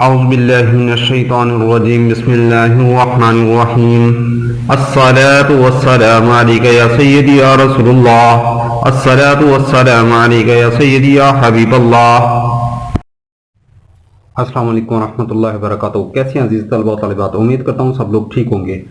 औज़ुबिल्लाहि मिनश्शैतानिर्रजीम बिस्मिल्लाहिर्रहमानिर्रहीम अस्सलातु वस्सलामु अलैका या सय्यदी या रसूलल्लाह अस्सलातु वस्सलामु अलैका या सय्यदी या हबीबल्लाह। अस्सलाम वालेकुम रहमतुल्लाहि व बरकातहू। कैसे हैं अजीज़ तलबा व तालिबात, उम्मीद करता हूँ सब लोग ठीक होंगे।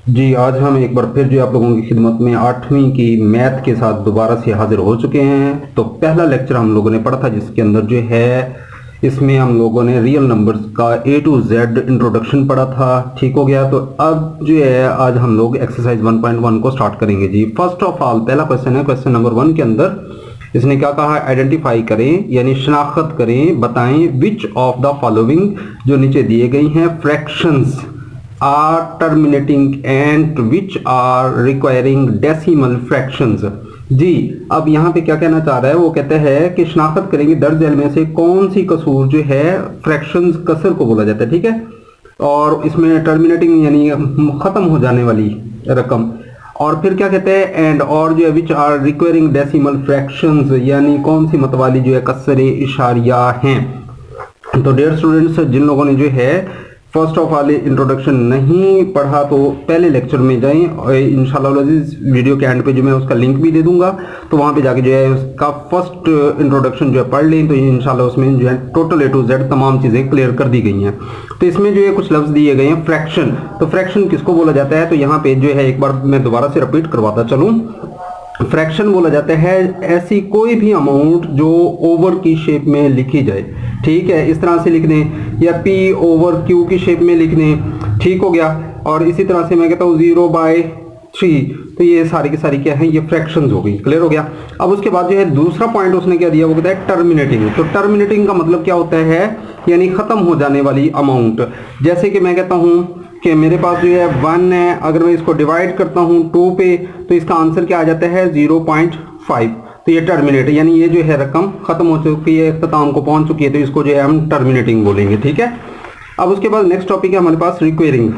जी, आज हम एक बार फिर जो आप लोगों की खिदमत में 8वीं की मैथ के साथ दोबारा से हाजिर हो चुके हैं। तो पहला लेक्चर हम लोगों ने पढ़ा था जिसके अंदर जो है इसमें हम लोगों ने रियल नंबर्स का A to Z इंट्रोडक्शन पढ़ा था। ठीक हो गया। तो अब जो है आज हम लोग एक्सरसाइज 1.1 को स्टार्ट करेंगे। जी, फर्स्ट ऑफ ऑल पहला क्वेश्चन है, क्वेश्चन नंबर 1 के अंदर इसने क्या कहा, आइडेंटिफाई करें यानी शनाख्त करें, बताएं विच ऑफ द फॉलोइंग जो नीचे दिए गई हैं fractions are terminating and which are requiring decimal fractions. जी, अब यहाँ पे क्या कहना चाह रहा है, वो कहते हैं कि शनाख्त करेंगे दर्ज झेल में से कौन सी कसूर जो है फ्रैक्शंस कसर को बोला जाता है। ठीक है, और इसमें टर्मिनेटिंग यानी खत्म हो जाने वाली रकम, और फिर क्या कहते हैं एंड, और जो है which are requiring decimal fractions यानी कौन सी मत वाली जो है कसरे इशारिया हैं। तो डियर स्टूडेंट्स, जिन लोगों ने जो है फर्स्ट ऑफ ऑल इंट्रोडक्शन नहीं पढ़ा तो पहले लेक्चर में जाएं, और इंशाल्लाह वीडियो के एंड पे जो मैं उसका लिंक भी दे दूंगा, तो वहां पे जाके जो है उसका फर्स्ट इंट्रोडक्शन जो है पढ़ लें, तो इंशाल्लाह उसमें जो है टोटल A to Z तमाम चीज़ें क्लियर कर दी गई हैं। तो इसमें जो है कुछ लफ्ज़ दिए गए हैं फ्रैक्शन। तो फ्रैक्शन किसको बोला जाता है, तो यहाँ पे जो है एक बार मैं दोबारा से रिपीट करवाता चलूँ। फ्रैक्शन बोला जाता है ऐसी कोई भी अमाउंट जो ओवर की शेप में लिखी जाए। ठीक है, इस तरह से लिख दें या P ओवर Q की शेप में लिख दें। ठीक हो गया। और इसी तरह से मैं कहता हूँ 0/3, तो ये सारी की सारी क्या है, ये फ्रैक्शंस हो गई। क्लियर हो गया। अब उसके बाद जो है दूसरा पॉइंट उसने क्या दिया, वो कहता है टर्मिनेटिंग। तो टर्मिनेटिंग का मतलब क्या होता है, यानी खत्म हो जाने वाली अमाउंट। जैसे कि मैं कहता हूँ कि मेरे पास जो है 1 है, अगर मैं इसको डिवाइड करता हूँ 2 पे, तो इसका आंसर क्या आ जाता है 0.5। तो ये टर्मिनेट यानी ये जो है रकम खत्म हो चुकी है, इख्तिताम को पहुंच चुकी है, तो इसको जो है हम टर्मिनेटिंग बोलेंगे। ठीक है। अब उसके बाद नेक्स्ट टॉपिक है हमारे पास रिक्वायरिंग।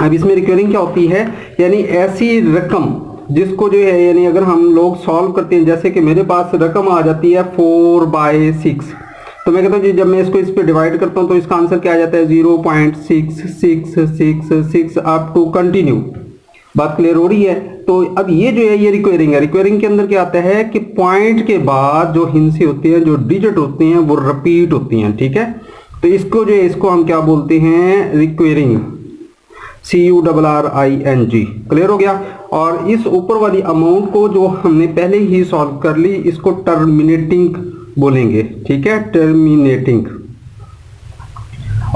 अब इसमें रिक्वायरिंग क्या होती है, यानी ऐसी रकम जिसको जो है, यानी अगर हम लोग सॉल्व करते हैं, जैसे कि मेरे पास रकम आ जाती है 4/6, तो मैं कहता हूँ जी जब मैं इसको इस पर डिवाइड करता हूँ तो इसका आंसर क्या आ जाता है 0.6666 अप टू कंटिन्यू। बात क्लियर हो रही है। तो अब ये जो है ये रिक्वायरिंग है। रिक्वायरिंग के अंदर क्या आता है कि पॉइंट के बाद जो हिंसे होती हैं, जो डिजिट होती हैं, वो रिपीट होती हैं। ठीक है, तो इसको जो है इसको हम क्या बोलते हैं, रिक्वायरिंग, CURRING। क्लियर हो गया। और इस ऊपर वाली अमाउंट को जो हमने पहले ही सॉल्व कर ली, इसको टर्मिनेटिंग बोलेंगे। ठीक है, टर्मिनेटिंग।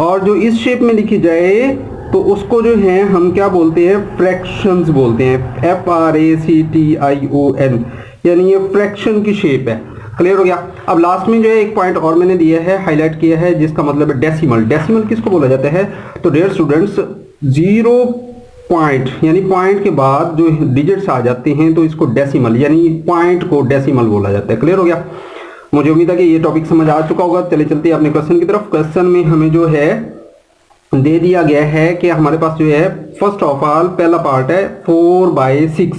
और जो इस शेप में लिखी जाए तो उसको जो है हम क्या बोलते हैं, फ्रैक्शंस बोलते हैं, FRACTION, यानी ये फ्रैक्शन की शेप है। क्लियर हो गया। अब लास्ट में जो है एक पॉइंट और मैंने दिया है, हाईलाइट किया है, जिसका मतलब है डेसिमल। डेसिमल किसको बोला जाता है, तो डियर स्टूडेंट्स 0 पॉइंट यानी पॉइंट के बाद जो डिजिट्स आ जाते हैं तो इसको डेसिमल यानी पॉइंट को डेसिमल बोला जाता है। क्लियर हो गया। मुझे उम्मीद है कि ये टॉपिक समझ आ चुका होगा। चले चलते हैं अपने क्वेश्चन की तरफ। क्वेश्चन में हमें जो है दे दिया गया है कि हमारे पास जो है फर्स्ट ऑफ ऑल पहला पार्ट है 4/6।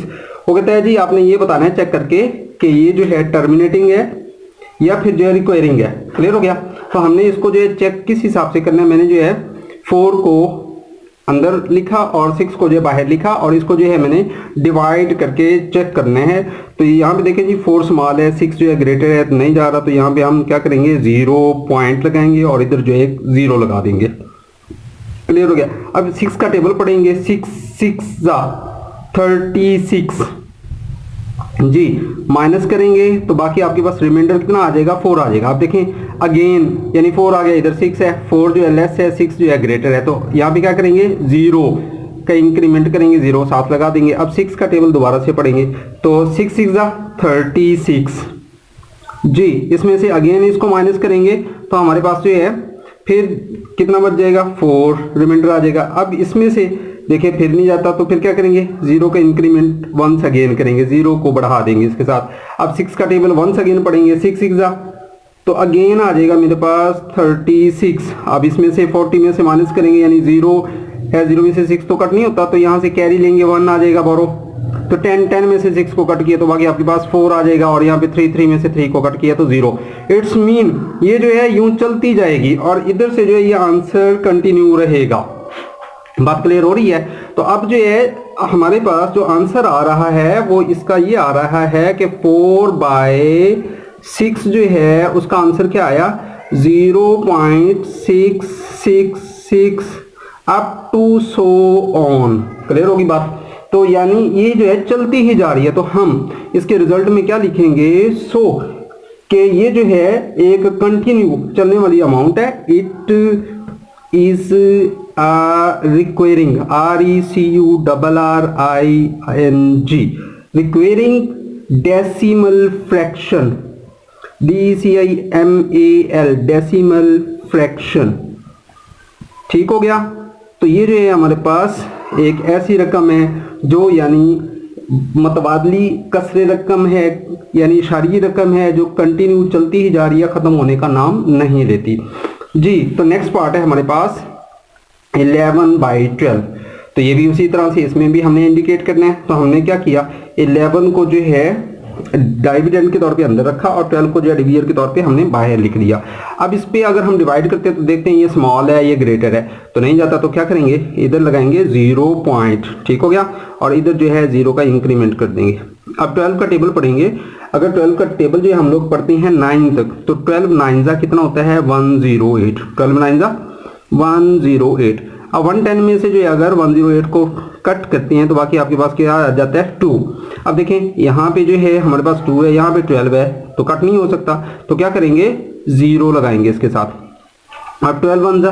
वो कहता है जी आपने ये बताना है चेक करके कि ये जो है टर्मिनेटिंग है या फिर जो है रिक्वायरिंग है। क्लियर हो गया। तो हमने इसको जो है चेक किस हिसाब से करना है, मैंने जो है 4 को अंदर लिखा और 6 को जो है बाहर लिखा, और इसको जो है मैंने डिवाइड करके चेक करना है। तो यहाँ पे देखें जी 4 स्मॉल है, 6 जो है ग्रेटर है, तो नहीं जा रहा, तो यहाँ पे हम क्या करेंगे 0 पॉइंट लगाएंगे और इधर जो है 0 लगा देंगे। क्लियर हो गया। अब 6 का टेबल पढ़ेंगे, 6 6 36 जी, माइनस करेंगे तो बाकी आपके पास रिमाइंडर कितना आ जाएगा, 4 आ जाएगा। आप देखें अगेन यानी 4 आ गया, इधर 6 है, 4 जो है लेस है, 6 जो है ग्रेटर है, तो यहाँ पे क्या करेंगे 0 का इंक्रीमेंट करेंगे, 0 साथ लगा देंगे। अब 6 का टेबल दोबारा से पढ़ेंगे, तो 6 6 36 जी, इसमें से अगेन इसको माइनस करेंगे तो हमारे पास जो है फिर कितना बच जाएगा, 4 रिमाइंडर आ जाएगा। अब इसमें से देखिए फिर नहीं जाता, तो फिर क्या करेंगे 0 का इंक्रीमेंट वंस अगेन करेंगे, 0 को बढ़ा देंगे इसके साथ। अब 6 का टेबल वंस अगेन पढ़ेंगे, 6 6 तो अगेन आ जाएगा मेरे पास 36। अब इसमें से 40 में से माइनस करेंगे, यानी 0 है, 0 में से 6 तो कट नहीं होता, तो यहाँ से कैरी लेंगे, 1 आ जाएगा बोरो। तो 10 में से 6 को कट किया तो बाकी आपके पास 4 आ जाएगा, और यहाँ पे 3 में से 3 को कट किया तो 0। इट्स मीन ये जो है यूं चलती जाएगी और इधर से जो है ये आंसर कंटिन्यू रहेगा। बात क्लियर हो रही है? तो अब जो है हमारे पास जो आंसर आ रहा है वो इसका ये आ रहा है कि 4/6 जो है उसका आंसर क्या आया, 0.666 up to so on. Clear होगी बात? तो यानी ये जो है चलती ही जा रही है। तो हम इसके रिजल्ट में क्या लिखेंगे, सो कि ये जो है एक कंटिन्यू चलने वाली अमाउंट है। It is requiring, RECURRING, requiring decimal fraction, DECIMAL, decimal fraction. ठीक हो गया? तो ये जो है हमारे पास एक ऐसी रकम है जो यानी मतबादली कसरे रकम है, यानी इशारी रकम है जो कंटिन्यू चलती ही जा रही है, खत्म होने का नाम नहीं लेती जी। तो नेक्स्ट पार्ट है हमारे पास 11/12। तो ये भी उसी तरह से इसमें भी हमने इंडिकेट करना है। तो हमने क्या किया, 11 को जो है डिविडेंड के तौर पे अंदर रखा और 12 को जो है डिवीजर के तौर पे हमने बाहर लिख दिया। अब इस पे अगर हम डिवाइड करते हैं तो देखते हैं ये स्मॉल है, ये ग्रेटर है, तो नहीं जाता। तो क्या करेंगे, इधर लगाएंगे 0 पॉइंट, ठीक हो गया, और इधर जो है 0 का इंक्रीमेंट कर देंगे। अब 12 का टेबल पढ़ेंगे। अगर 12 का टेबल जो हम लोग पढ़ते हैं 9 तक, तो 12 9 कितना होता है, 108। 12 9 108। अब 110 में से जो है अगर 108 को कट करते हैं तो बाकी आपके पास क्या आ जाता है, 2। अब देखें यहाँ पे जो है हमारे पास 2 है, यहाँ पे 12 है, तो कट नहीं हो सकता। तो क्या करेंगे, 0 लगाएंगे इसके साथ। अब 12 1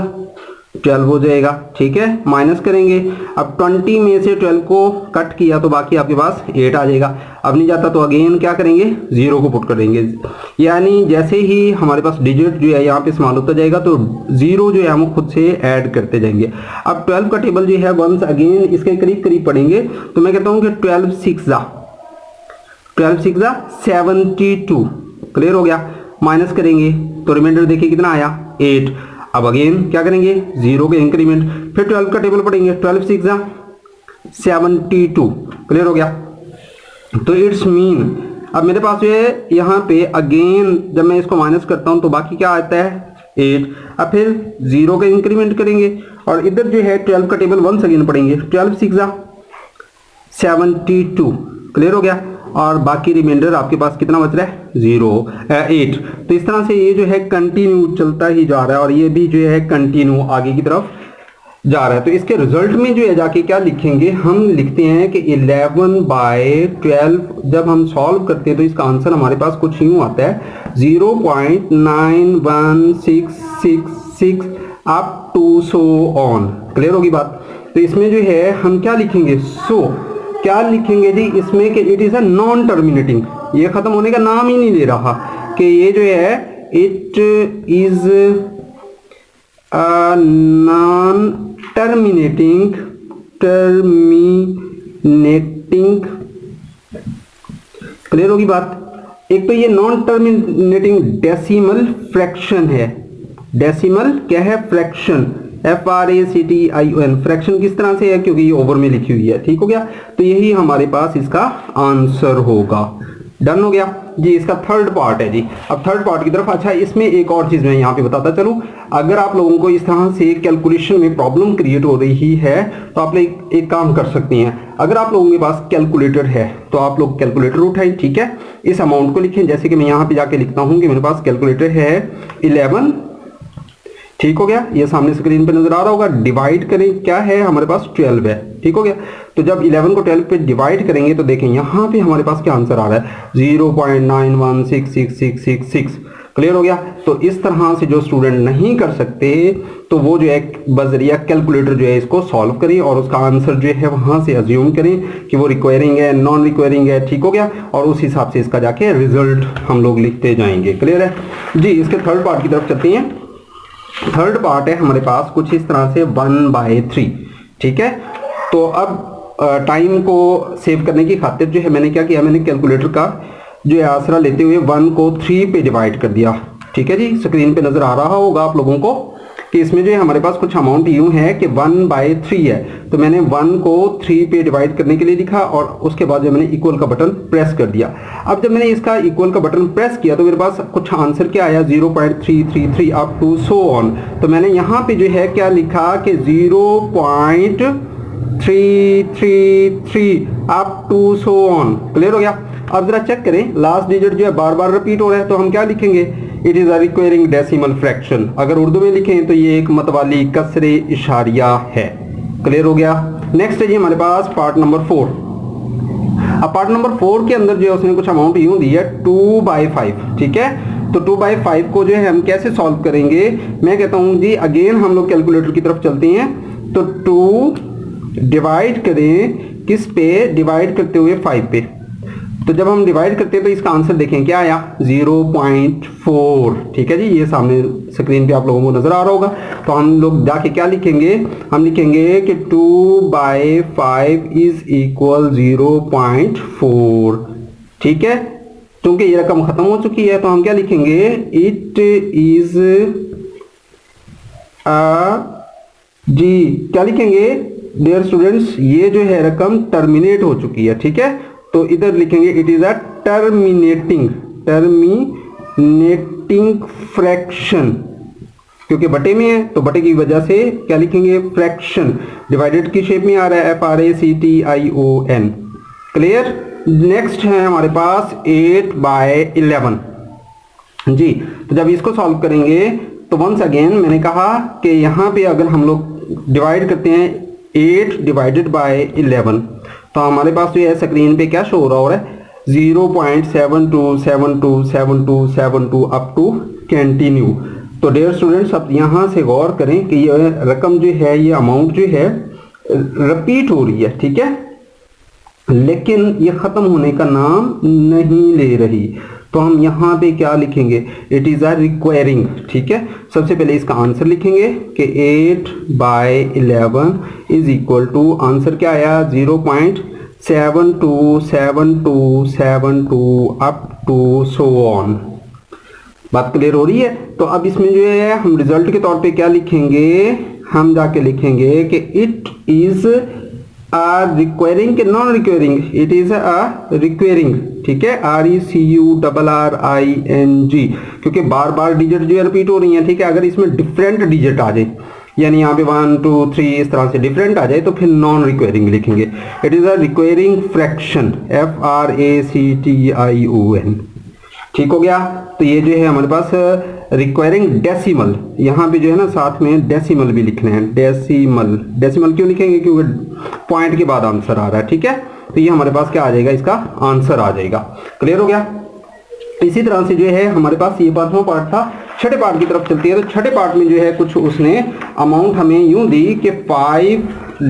12 हो जाएगा, ठीक है, माइनस करेंगे। अब 20 में से 12 को कट किया तो बाकी आपके पास 8 आ जाएगा। अब नहीं जाता तो अगेन क्या करेंगे, 0 को पुट कर देंगे। यानी जैसे ही हमारे पास डिजिट जो है यहाँ पे स्मॉल होता जाएगा तो 0 जो है हम खुद से ऐड करते जाएंगे। अब 12 का टेबल जो है वंस अगेन इसके करीब करीब पढ़ेंगे। तो मैं कहता हूँ कि 12 6 72। क्लियर हो गया? माइनस करेंगे तो रिमाइंडर देखिए कितना आया, 8। अब अगेन क्या करेंगे, 0 के इंक्रीमेंट, फिर 12 का टेबल पढ़ेंगे। 12 6 72। क्लियर हो गया? तो इट्स मीन अब मेरे पास जो है यहाँ पे अगेन जब मैं इसको माइनस करता हूँ तो बाकी क्या आता है, 8। अब फिर 0 का इंक्रीमेंट करेंगे और इधर जो है 12 का टेबल वंस अगेन पढ़ेंगे। 12 6 72। क्लियर हो गया? और बाकी रिमाइंडर आपके पास कितना बच रहा है, 8। तो इस तरह से ये जो है कंटिन्यू चलता ही जा रहा है और ये भी जो है कंटिन्यू आगे की तरफ जा रहा है। तो इसके रिजल्ट में जो है जाके क्या लिखेंगे, हम लिखते हैं कि 11/12 जब हम सॉल्व करते हैं तो इसका आंसर हमारे पास कुछ यूं आता है, 0.91666 up to so on. Clear होगी बात? तो इसमें जो है हम क्या लिखेंगे, क्या लिखेंगे जी इसमें कि it is a non terminating, ये खत्म होने का नाम ही नहीं ले रहा, कि ये जो है it is a non terminating clear होगी बात? एक तो ये नॉन टर्मिनेटिंग डेसिमल फ्रैक्शन है। डेसिमल क्या है, फ्रैक्शन, FRACTION। फ्रैक्शन किस तरह से है, क्योंकि ये ओवर में लिखी हुई है। ठीक हो गया? तो यही हमारे पास इसका आंसर होगा। डन हो गया जी। इसका थर्ड पार्ट है जी। अब थर्ड पार्ट की तरफ। अच्छा, इसमें एक और चीज मैं यहाँ पे बताता चलूं, अगर आप लोगों को इस तरह से कैलकुलेशन में प्रॉब्लम क्रिएट हो रही है तो आप लोग एक काम कर सकती हैं। अगर आप लोगों के पास कैलकुलेटर है तो आप लोग कैलकुलेटर उठाएं, ठीक है, इस अमाउंट को लिखें। जैसे कि मैं यहाँ पे जाके लिखता हूँ कि मेरे पास कैलकुलेटर है 11, ठीक हो गया, ये सामने स्क्रीन पे नजर आ रहा होगा। डिवाइड करें, क्या है हमारे पास 12 है, ठीक हो गया। तो जब 11 को 12 पे डिवाइड करेंगे तो देखें यहाँ पे हमारे पास क्या आंसर आ रहा है, 0.916666। क्लियर हो गया? तो इस तरह से जो स्टूडेंट नहीं कर सकते तो वो जो है बजरिया कैलकुलेटर जो है इसको सॉल्व करें और उसका आंसर जो है वहां से अज्यूम करें कि वो रिक्वायरिंग है, नॉन रिक्वायरिंग है, ठीक हो गया, और उस हिसाब से इसका जाके रिजल्ट हम लोग लिखते जाएंगे। क्लियर है जी। इसके थर्ड पार्ट की तरफ चलते हैं। थर्ड पार्ट है हमारे पास कुछ इस तरह से 1/3, ठीक है। तो अब टाइम को सेव करने की खातिर जो है मैंने क्या किया, मैंने कैलकुलेटर का जो है आसरा लेते हुए 1 को 3 पे डिवाइड कर दिया, ठीक है जी। स्क्रीन पे नजर आ रहा होगा आप लोगों को। कि इसमें जो है हमारे पास कुछ अमाउंट यूं है कि 1/3 है, तो मैंने 1 को 3 पे डिवाइड करने के लिए लिखा और उसके बाद जो मैंने इक्वल का बटन प्रेस कर दिया। अब जब मैंने इसका इक्वल का बटन प्रेस किया तो मेरे पास कुछ आंसर क्या आया, 0.333 अप टू सो ऑन। तो मैंने यहाँ पे जो है क्या लिखा कि 0.333 up to so on. Clear हो गया। अब जरा चेक करें, लास्ट डिजिट जो है बार बार रिपीट हो रहा है, तो हम क्या लिखेंगे, it is a requiring decimal fraction. अगर उर्दू में लिखें तो ये एक मतवाली कसरे इशारिया है। क्लियर हो गया। नेक्स्ट है जी हमारे पास पार्ट नंबर 4। अब पार्ट नंबर 4 के अंदर जो है उसने कुछ अमाउंट यूं दी है 2/5। ठीक है, तो 2/5 को जो है हम कैसे सॉल्व करेंगे, मैं कहता हूं जी अगेन हम लोग कैलकुलेटर की तरफ चलते हैं। तो 2 डिवाइड करें किस पे, डिवाइड करते हुए 5 पे। तो जब हम डिवाइड करते हैं तो इसका आंसर देखें क्या आया, 0.4। ठीक है जी, ये सामने स्क्रीन पे आप लोगों को नजर आ रहा होगा। तो हम लोग जाके क्या लिखेंगे, हम लिखेंगे कि 2/5 इज इक्वल 0.4। ठीक है, क्योंकि ये रकम खत्म हो चुकी है तो हम क्या लिखेंगे, इट इज जी क्या लिखेंगे डियर स्टूडेंट्स, ये जो है रकम टर्मिनेट हो चुकी है। ठीक है, तो इधर लिखेंगे it is a terminating fraction, क्योंकि बटे में है तो बटे की वजह से क्या लिखेंगे, फ्रैक्शन। डिवाइडेड की शेप में आ रहा है, FRACTION। क्लियर। नेक्स्ट है हमारे पास 8/11 जी। तो जब इसको सॉल्व करेंगे तो वंस अगेन मैंने कहा कि यहाँ पे अगर हम लोग डिवाइड करते हैं 8 डिवाइडेड बाय 11 तो हमारे पास जो है स्क्रीन पे क्या शो हो रहा है, 0.72727272 अप टू कंटिन्यू। तो डियर स्टूडेंट्स अब यहाँ से गौर करें कि ये रकम जो है, ये अमाउंट जो है रिपीट हो रही है। ठीक है, लेकिन ये खत्म होने का नाम नहीं ले रही। तो हम यहाँ पे क्या लिखेंगे, इट इज अ रिक्वायरिंग। ठीक है, सबसे पहले इसका आंसर लिखेंगे कि 8/11 इज इक्वल टू, आंसर क्या आया, 0.727272 अप टू सो ऑन। बात क्लियर हो रही है। तो अब इसमें जो है हम रिजल्ट के तौर पे क्या लिखेंगे, हम जाके लिखेंगे कि इट इज रिक्वायरिंग के non requiring, it is a requiring. ठीक है, RECURRING, क्योंकि बार बार डिजिट जो है रिपीट हो रही है। ठीक है, अगर इसमें डिफरेंट डिजिट आ जाए, यानी यहाँ पे 1 2 3 इस तरह से डिफरेंट आ जाए तो फिर नॉन रिक्वायरिंग लिखेंगे। It is a requiring fraction, FRACTION। ठीक हो गया। तो ये जो है हमारे पास रिक्वायरिंग डेसिमल, यहाँ पे जो है ना साथ में डेसिमल भी लिखने हैं। डेसिमल क्यों लिखेंगे, क्योंकि पॉइंट के बाद आंसर आ रहा है। ठीक है, तो ये हमारे पास क्या आ जाएगा, इसका आंसर आ जाएगा। क्लियर हो गया। इसी तरह से जो है हमारे पास ये 5वां पार्ट था। छठे पार्ट की तरफ चलती है। तो छठे पार्ट में जो है कुछ उसने अमाउंट हमें यूं दी कि 5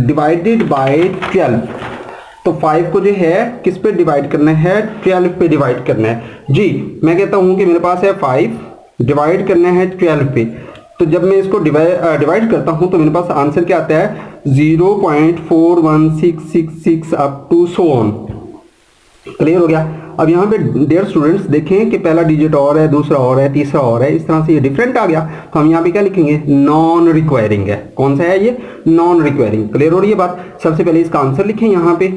डिवाइडेड बाय 12। तो 5 को जो है किस पे डिवाइड करना है, 12 पे डिवाइड करना है जी। मैं कहता हूं कि मेरे पास है 5 डिवाइड करना है 12 पे। तो जब मैं इसको डिवाइड करता हूं तो मेरे पास आंसर क्या आता है, 0.41666 up to so on. Clear हो गया। अब यहाँ पे डियर स्टूडेंट्स देखें कि पहला डिजिट और है, दूसरा और है, तीसरा और है, इस तरह से ये डिफरेंट आ गया। तो हम यहाँ पे क्या लिखेंगे, नॉन रिक्वायरिंग है। कौन सा है ये, नॉन रिक्वायरिंग। क्लियर हो रही है बात। सबसे पहले इसका आंसर लिखें यहाँ पे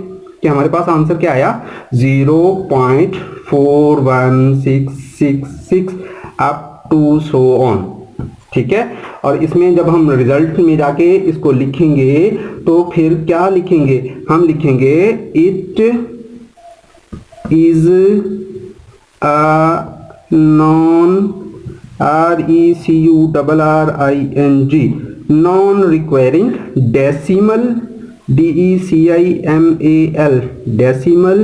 कि हमारे पास आंसर क्या आया, 0.41666 अप टू सो ऑन। ठीक है, और इसमें जब हम रिजल्ट में जाके इसको लिखेंगे तो फिर क्या लिखेंगे, हम लिखेंगे it is a non RECURRING non requiring decimal DECIMAL decimal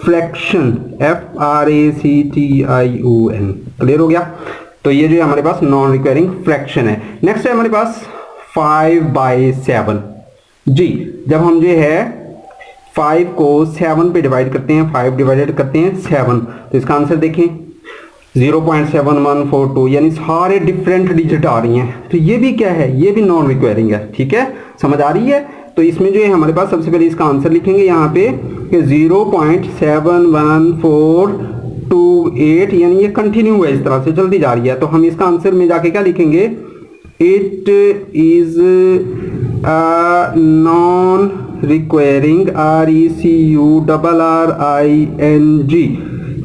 fraction FRACTION। Clear हो गया। तो ये जो है हमारे पास नॉन रिक्वायरिंग फ्रैक्शन है। नेक्स्ट है हमारे पास 5/7 जी। जब हम जो है 5 को 7 पे डिवाइड करते हैं, 5 डिवाइडेड करते हैं 7, तो इसका आंसर देखें 0.7142, यानी सारे डिफरेंट डिजिट आ रही हैं। तो ये भी क्या है, ये भी नॉन रिक्वायरिंग है। ठीक है, समझ आ रही है। तो इसमें जो है हमारे पास सबसे पहले इसका आंसर लिखेंगे यहाँ पे कि 0.71428, यानी ये कंटिन्यू है, इस तरह से चलती जा रही है। तो हम इसका आंसर में जाके क्या लिखेंगे, it is non requiring, RECURRING।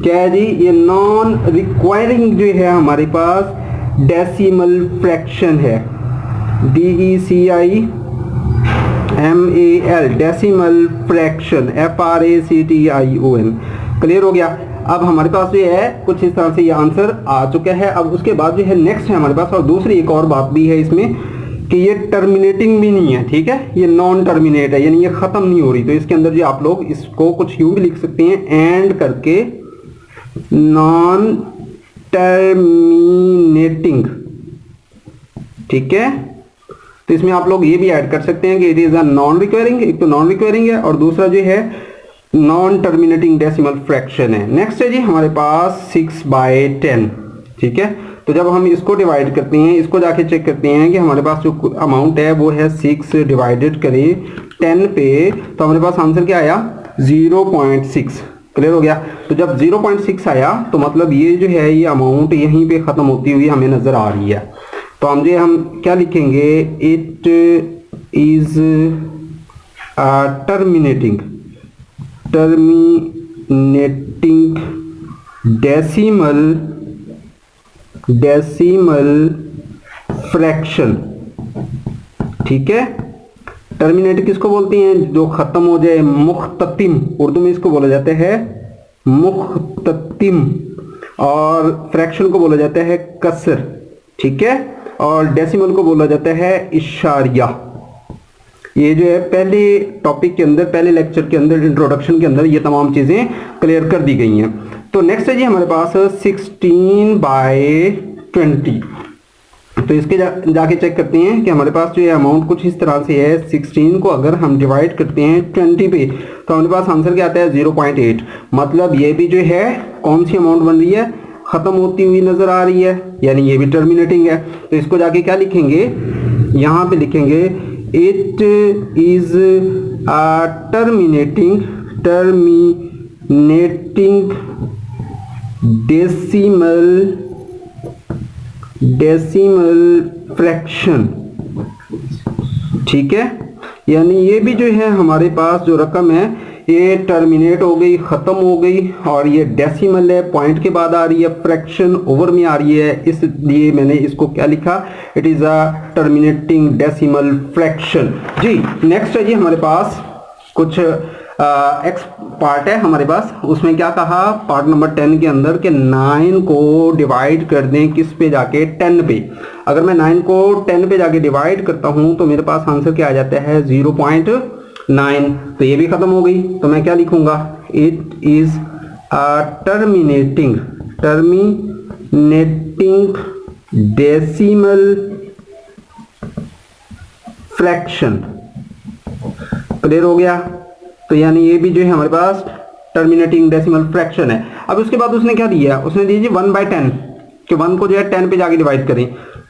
क्या है जी? ये नॉन रिक्वायरिंग जो है हमारे पास डेसिमल फ्रैक्शन है, DECIMAL, decimal fraction, FRACTION। Clear हो गया? अब हमारे पास जो है कुछ इस तरह से ये आंसर आ चुका है। अब उसके बाद जो है नेक्स्ट है हमारे पास, और दूसरी एक और बात भी है इसमें कि ये टर्मिनेटिंग भी नहीं है, ठीक है, ये नॉन टर्मिनेट है, यानी ये खत्म नहीं हो रही। तो इसके अंदर जो आप लोग इसको कुछ यूं भी लिख सकते हैं, एंड करके नॉन टर्मिनेटिंग, ठीक है। तो इसमें आप लोग ये भी ऐड कर सकते हैं कि it is a non requiring, एक तो नॉन रिक्वायरिंग है और दूसरा जो है नॉन टर्मिनेटिंग डेसिमल फ्रैक्शन है। नेक्स्ट है जी हमारे पास 6/10, ठीक है। तो जब हम इसको डिवाइड करते हैं, इसको जाके चेक करते हैं कि हमारे पास जो अमाउंट है वो है 6 डिवाइडेड करें 10 पे, तो हमारे पास आंसर क्या आया? 0.6। क्लियर हो गया? तो जब 0.6 आया तो मतलब ये जो है ये अमाउंट यहीं पे खत्म होती हुई हमें नजर आ रही है। तो हम क्या लिखेंगे? It is terminating decimal fraction, ठीक है। टर्मिनेट किसको बोलते हैं? जो खत्म हो जाए, मुख्ततिम, उर्दू में इसको बोला जाता है मुख्ततिम, और फ्रैक्शन को बोला जाता है कसर, ठीक है, और डेसिमल को बोला जाता है इशारिया। ये जो है पहले टॉपिक के अंदर, पहले लेक्चर के अंदर, इंट्रोडक्शन के अंदर ये तमाम चीजें क्लियर कर दी गई हैं। तो नेक्स्ट है जी हमारे पास 16/20। तो इसके जाके चेक करते हैं कि हमारे पास जो ये अमाउंट कुछ इस तरह से है। 16 को अगर हम डिवाइड करते हैं 20 पे तो हमारे पास आंसर क्या आता है? 0.8। मतलब ये भी जो है कौन सी अमाउंट बन रही है? खत्म होती हुई नजर आ रही है, यानी ये भी टर्मिनेटिंग है। तो इसको जाके क्या लिखेंगे? यहाँ पे लिखेंगे it is terminating decimal fraction, ठीक है। यानी ये भी जो है हमारे पास जो रकम है ये टर्मिनेट हो गई, खत्म हो गई, और ये डेसिमल है, पॉइंट के बाद आ रही है, फ्रैक्शन ओवर में आ रही है, इसलिए मैंने इसको क्या लिखा? It is a terminating decimal fraction. जी नेक्स्ट है जी हमारे पास कुछ एक्स पार्ट है हमारे पास। उसमें क्या कहा पार्ट नंबर 10 के अंदर कि 9 को डिवाइड कर दें किस पे जाके? 10 पे। अगर मैं 9 को 10 पे जाके डिवाइड करता हूं तो मेरे पास आंसर क्या आ जाता है? 0.9। तो ये भी खत्म हो गई। तो मैं क्या लिखूंगा? It is terminating decimal fraction. Clear हो गया? तो यानी ये भी जो है हमारे पास टर्मिनेटिंग डेसिमल फ्रैक्शन है। अब उसके बाद उसने क्या दिया? उसने दीजिए 1/10 कि 1 को जो है 10 पे जाके डिवाइड करें,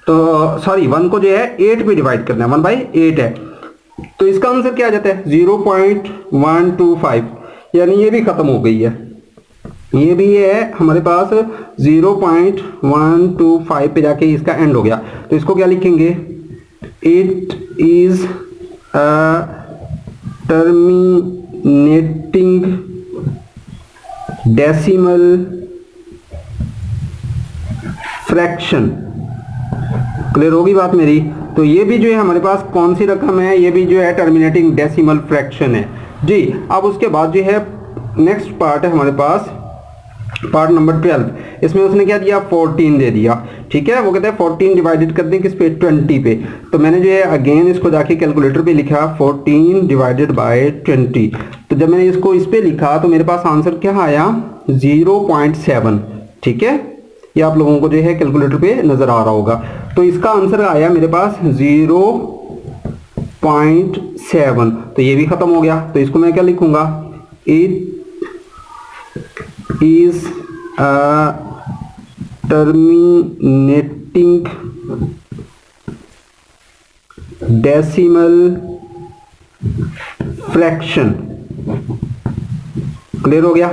तो सॉरी 1 को जो है 8 पे डिवाइड करना है, 1/8 है। तो इसका आंसर क्या आ जाता है? 0.125। यानी ये भी खत्म हो गई है, ये भी है हमारे पास 0.125 पे जाके इसका एंड हो गया। तो इसको क्या लिखेंगे? It is terminating decimal fraction. Clear होगी बात मेरी? तो ये भी जो है हमारे पास कौन सी रकम है? ये भी जो है टर्मिनेटिंग डेसिमल फ्रैक्शन है जी। अब उसके बाद जो है नेक्स्ट पार्ट है हमारे पास पार्ट नंबर 12। इसमें उसने क्या दिया? 14 दे दिया, ठीक है। वो कहता है 14 डिवाइडेड कर दें किस पे? 20 पे। तो मैंने जो है अगेन इसको जाके कैलकुलेटर पे लिखा 14 डिवाइडेड बाय 20। तो जब मैंने इसको इस पे लिखा तो मेरे पास आंसर क्या आया? 0.7, ठीक है। ये आप लोगों को जो है कैलकुलेटर पे नजर आ रहा होगा। तो इसका आंसर आया मेरे पास 0.7। तो ये भी खत्म हो गया। तो इसको मैं क्या लिखूंगा? It is a terminating decimal fraction। Clear हो गया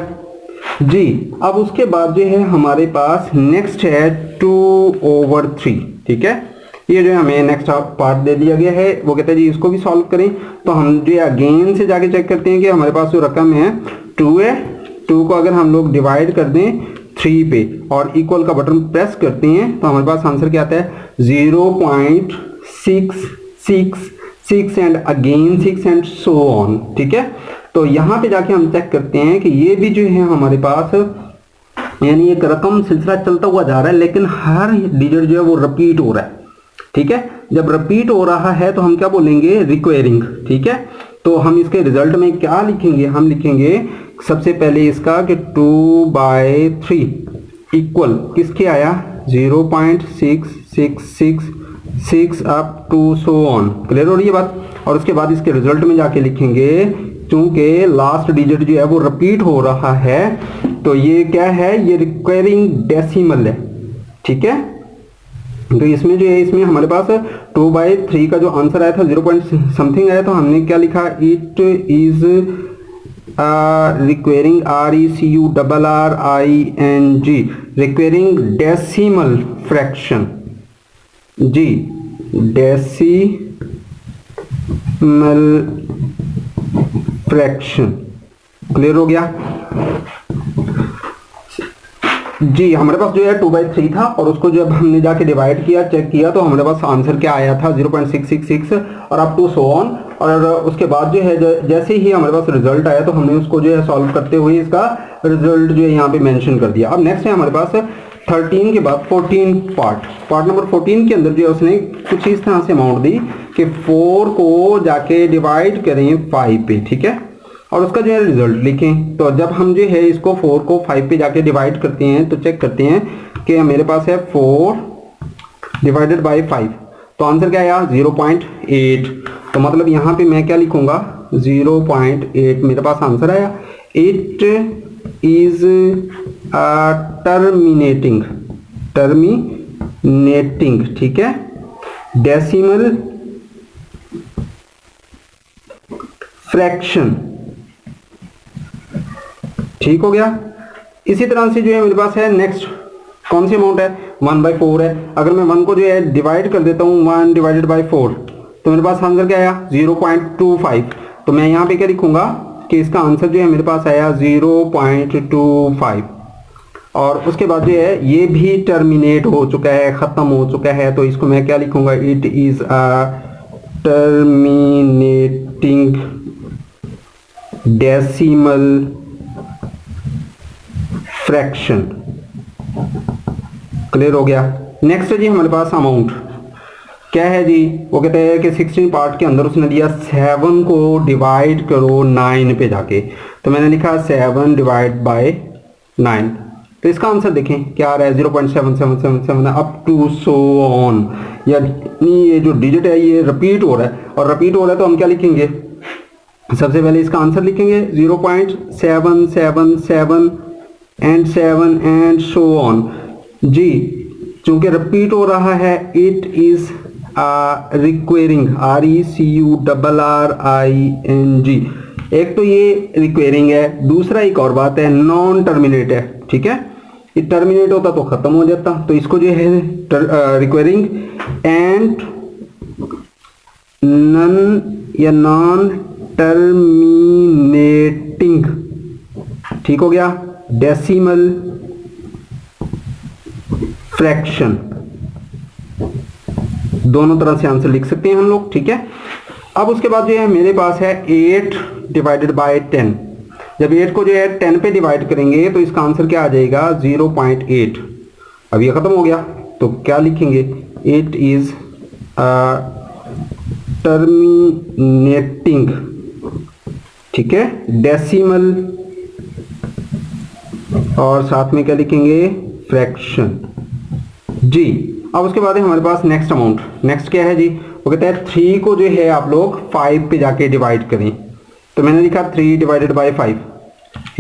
जी। अब उसके बाद जो है हमारे पास नेक्स्ट है 2/3, ठीक है। ये जो है हमें नेक्स्ट पार्ट दे दिया गया है, वो कहते हैं जी इसको भी सॉल्व करें। तो हम जो है अगेन से जाके चेक करते हैं कि हमारे पास जो रकम है 2 है, 2 को अगर हम लोग डिवाइड कर दें 3 पे और इक्वल का बटन प्रेस करते हैं तो हमारे पास आंसर क्या आता है 0.666 and again 6 and so on. ठीक है, तो यहाँ पे जाके हम चेक करते हैं कि ये भी जो है हमारे पास यानी एक रकम सिलसिला चलता हुआ जा रहा है, लेकिन हर डिजिट जो है वो रिपीट हो रहा है। ठीक है, जब रिपीट हो रहा है तो हम क्या बोलेंगे, रिक्वेरिंग। ठीक है, तो हम इसके रिजल्ट में क्या लिखेंगे, हम लिखेंगे सबसे पहले इसका कि 2/3 इक्वल किसके आया 0.6666 up to so on. Clear हो रही है बात। और उसके बाद इसके रिजल्ट में जाके लिखेंगे, चूंकि लास्ट डिजिट जो है वो रिपीट हो रहा है तो ये क्या है, ये रिक्वेरिंग डेसिमल है। ठीक है, तो इसमें जो है इसमें हमारे पास 2/3 का जो आंसर आया था 0 पॉइंट समथिंग आया, तो हमने क्या लिखा, it is recurring RECURRING recurring decimal fraction जी, डेसिमल फ्रैक्शन। क्लियर हो गया जी। हमारे पास जो है 2/3 था और उसको जब हमने जाके डिवाइड किया, चेक किया, तो हमारे पास आंसर क्या आया था 0.666 और अप टू सो ऑन। और उसके बाद जो है जैसे ही हमारे पास रिजल्ट आया तो हमने उसको जो है सॉल्व करते हुए इसका रिजल्ट जो है यहाँ पे मेंशन कर दिया। अब नेक्स्ट है हमारे पास 13 के बाद 14 पार्ट नंबर 14 के अंदर जो है उसने कुछ इस तरह से अमाउंट दी कि 4 को जाके डिवाइड करें 5 पे। ठीक है, और उसका जो है रिजल्ट लिखें। तो जब हम जो है इसको 4 को 5 पे जाके डिवाइड करते हैं तो चेक करते हैं कि मेरे पास है 4 डिवाइडेड बाय 5, तो आंसर क्या आया 0.8। तो मतलब यहाँ पे मैं क्या लिखूंगा 0.8 मेरे पास आंसर आया। It is terminating. ठीक है, डेसिमल फ्रैक्शन। ठीक हो गया। इसी तरह से जो है मेरे पास है नेक्स्ट कौन सी अमाउंट है 1/4 है। अगर मैं 1 को जो है डिवाइड कर देता हूँ 1 डिवाइडेड बाय 4 तो मेरे पास आंसर क्या आया 0.25। तो मैं यहाँ पे क्या लिखूंगा कि इसका आंसर जो है मेरे पास आया 0.25। और उसके बाद जो है ये भी टर्मिनेट हो चुका है, खत्म हो चुका है, तो इसको मैं क्या लिखूंगा, it is a terminating decimal fraction. Clear हो गया। नेक्स्ट है जी हमारे पास अमाउंट क्या है जी, वो कहते हैं कि 16 पार्ट के अंदर उसने दिया 7 को डिवाइड करो 9 पे जाके, तो मैंने लिखा 7 डिवाइड बाय 9। तो इसका आंसर देखें क्या आ रहा है 0.7777 अप टू सो ऑन। यानी ये जो डिजिट है ये रिपीट हो रहा है, और रिपीट हो रहा है तो हम क्या लिखेंगे, सबसे पहले इसका आंसर लिखेंगे 0.777 एंड 7 एंड सो ऑन जी। चूंकि रिपीट हो रहा है इट इज रिक्वेरिंग RECURRING। एक तो ये रिक्वेरिंग है, दूसरा एक और बात है नॉन टर्मिनेट है। ठीक है, ये टर्मिनेट होता तो खत्म हो जाता, तो इसको जो है रिक्वेरिंग एंड नन या नॉन टर्मिनेटिंग। ठीक हो गया, डेसिमल फ्रैक्शन। दोनों तरह से आंसर लिख सकते हैं हम लोग। ठीक है, अब उसके बाद जो है मेरे पास है 8 डिवाइडेड बाय 10। जब 8 को जो है 10 पे डिवाइड करेंगे तो इसका आंसर क्या आ जाएगा 0.8। अब ये खत्म हो गया तो क्या लिखेंगे, इट इज टर्मिनेटिंग। ठीक है, डेसिमल और साथ में क्या लिखेंगे फ्रैक्शन जी। अब उसके बाद है हमारे पास नेक्स्ट अमाउंट। नेक्स्ट क्या है जी, वो कहता है 3 को जो है आप लोग 5 पे जाके डिवाइड करें, तो मैंने लिखा 3 डिवाइडेड बाय 5